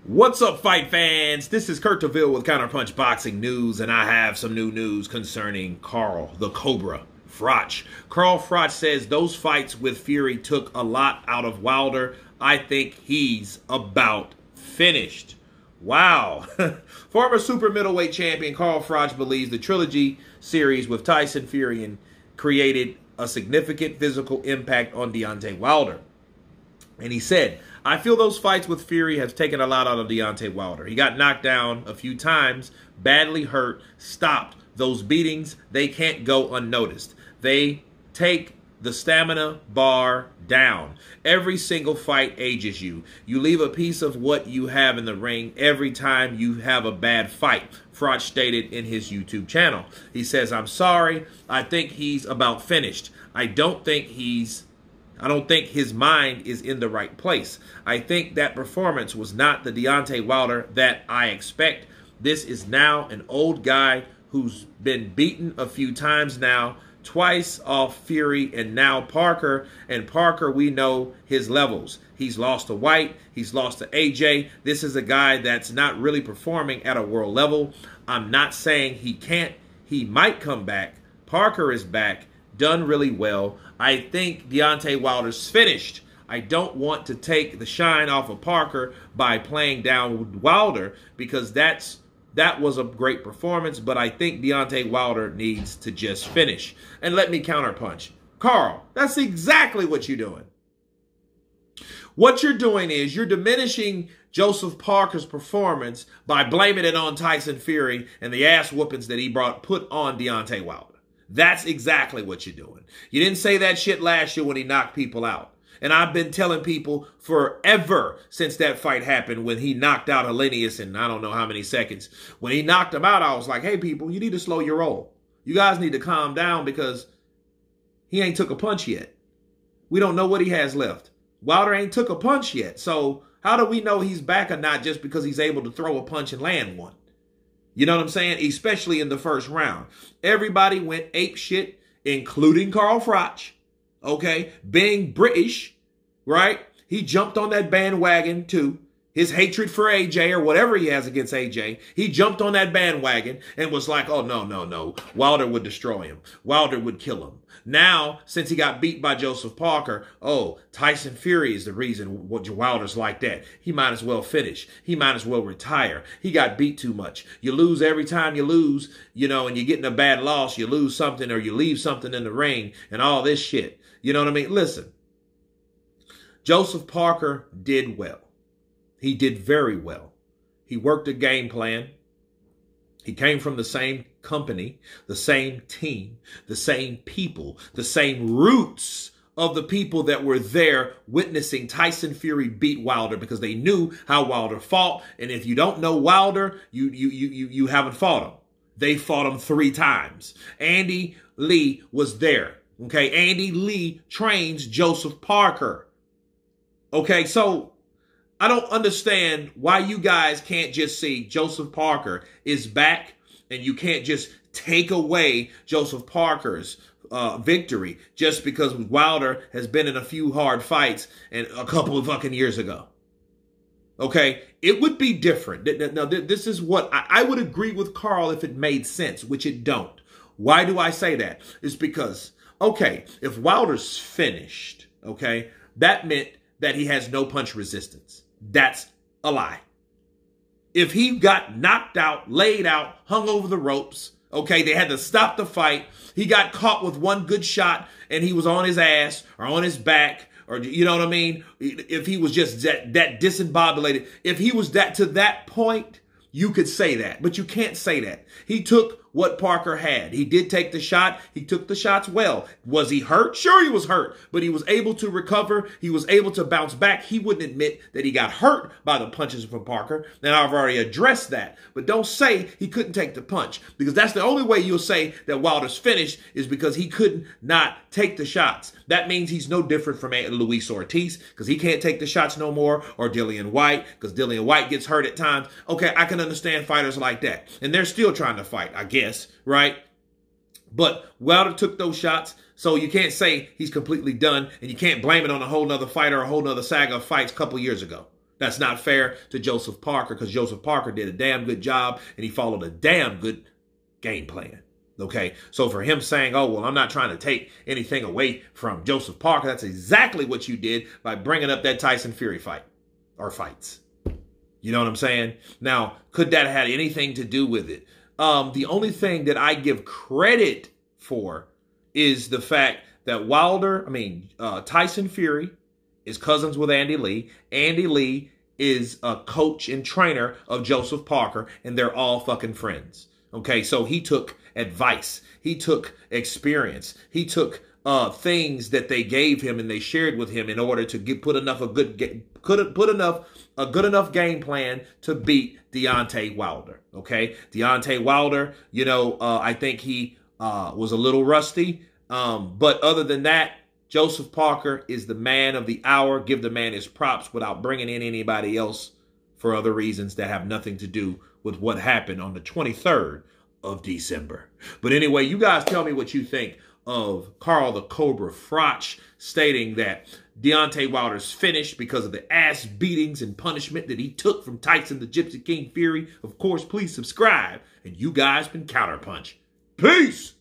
What's up, fight fans? This is Kurt DeVille with Counterpunch Boxing News, and I have some new news concerning Carl the Cobra Froch. Carl Froch says those fights with Fury took a lot out of Wilder. I think he's about finished. Wow. Former super middleweight champion Carl Froch believes the trilogy series with Tyson Fury created a significant physical impact on Deontay Wilder. And he said, I feel those fights with Fury have taken a lot out of Deontay Wilder. He got knocked down a few times, badly hurt, stopped. Those beatings, they can't go unnoticed. They take the stamina bar down. Every single fight ages you. You leave a piece of what you have in the ring every time you have a bad fight, Froch stated in his YouTube channel. He says, I'm sorry. I think he's about finished. I don't think his mind is in the right place. I think that performance was not the Deontay Wilder that I expect. This is now an old guy who's been beaten a few times now, twice off Fury and now Parker. And Parker, we know his levels. He's lost to White. He's lost to AJ. This is a guy that's not really performing at a world level. I'm not saying he can't. He might come back. Parker is back, done really well. I think Deontay Wilder's finished. I don't want to take the shine off of Parker by playing down Wilder because that was a great performance, but I think Deontay Wilder needs to just finish. And let me counterpunch. Carl, that's exactly what you're doing. What you're doing is you're diminishing Joseph Parker's performance by blaming it on Tyson Fury and the ass whoopings that he put on Deontay Wilder. That's exactly what you're doing. You didn't say that shit last year when he knocked people out. And I've been telling people forever since that fight happened when he knocked out Hellenius in I don't know how many seconds. When he knocked him out, I was like, hey, people, you need to slow your roll. You guys need to calm down because he ain't took a punch yet. We don't know what he has left. Wilder ain't took a punch yet. So how do we know he's back or not just because he's able to throw a punch and land one? You know what I'm saying? Especially in the first round. Everybody went ape shit, including Carl Froch. Okay? Being British, right? He jumped on that bandwagon too. His hatred for AJ or whatever he has against AJ. He jumped on that bandwagon and was like, oh, no. Wilder would destroy him. Wilder would kill him. Now, since he got beat by Joseph Parker, oh, Tyson Fury is the reason Wilder's like that. He might as well finish. He might as well retire. He got beat too much. You lose every time you lose, you know, and you're getting a bad loss. You lose something or you leave something in the ring and all this shit. You know what I mean? Listen, Joseph Parker did well. He did very well. He worked a game plan. He came from the same company, the same team, the same people, the same roots of the people that were there witnessing Tyson Fury beat Wilder because they knew how Wilder fought. And if you don't know Wilder, you haven't fought him. They fought him 3 times. Andy Lee was there. Okay, Andy Lee trains Joseph Parker. Okay, so I don't understand why you guys can't just see Joseph Parker is back and you can't just take away Joseph Parker's victory just because Wilder has been in a few hard fights and a couple of fucking years ago. Okay, it would be different. Now, this is what I would agree with Carl if it made sense, which it don't. Why do I say that? It's because, okay, if Wilder's finished, okay, that meant that he has no punch resistance. That's a lie. If he got knocked out, laid out, hung over the ropes, okay, they had to stop the fight. He got caught with one good shot and he was on his ass or on his back or, you know what I mean? If he was just that disembobulated, if he was to that point, you could say that, but you can't say that. He took what Parker had. He did take the shot. He took the shots well. Was he hurt? Sure, he was hurt, but he was able to recover. He was able to bounce back. He wouldn't admit that he got hurt by the punches from Parker. And I've already addressed that, but don't say he couldn't take the punch because that's the only way you'll say that Wilder's finished is because he couldn't not take the shots. That means he's no different from Luis Ortiz because he can't take the shots no more, or Dillian White because Dillian White gets hurt at times. Okay, I can understand fighters like that. And they're still trying to fight, I guess, right? But Wilder took those shots, so you can't say he's completely done, and you can't blame it on a whole nother fighter or a whole nother saga of fights a couple years ago. That's not fair to Joseph Parker because Joseph Parker did a damn good job and he followed a damn good game plan. Okay, so for him saying, oh, well, I'm not trying to take anything away from Joseph Parker, that's exactly what you did by bringing up that Tyson Fury fight or fights. You know what I'm saying? Now, could that have had anything to do with it? The only thing that I give credit for is the fact that Tyson Fury is cousins with Andy Lee. Andy Lee is a coach and trainer of Joseph Parker, and they're all fucking friends. Okay, so he took advice. He took experience. He took things that they gave him and they shared with him in order to put a good enough game plan to beat Deontay Wilder. Okay, Deontay Wilder, I think he was a little rusty. But other than that, Joseph Parker is the man of the hour. Give the man his props without bringing in anybody else for other reasons that have nothing to do with what happened on the 23rd of December. But anyway, you guys tell me what you think of Carl the Cobra Froch stating that Deontay Wilder's finished because of the ass beatings and punishment that he took from Tyson the Gypsy King Fury. Of course, please subscribe. And you guys been Counterpunch. Peace!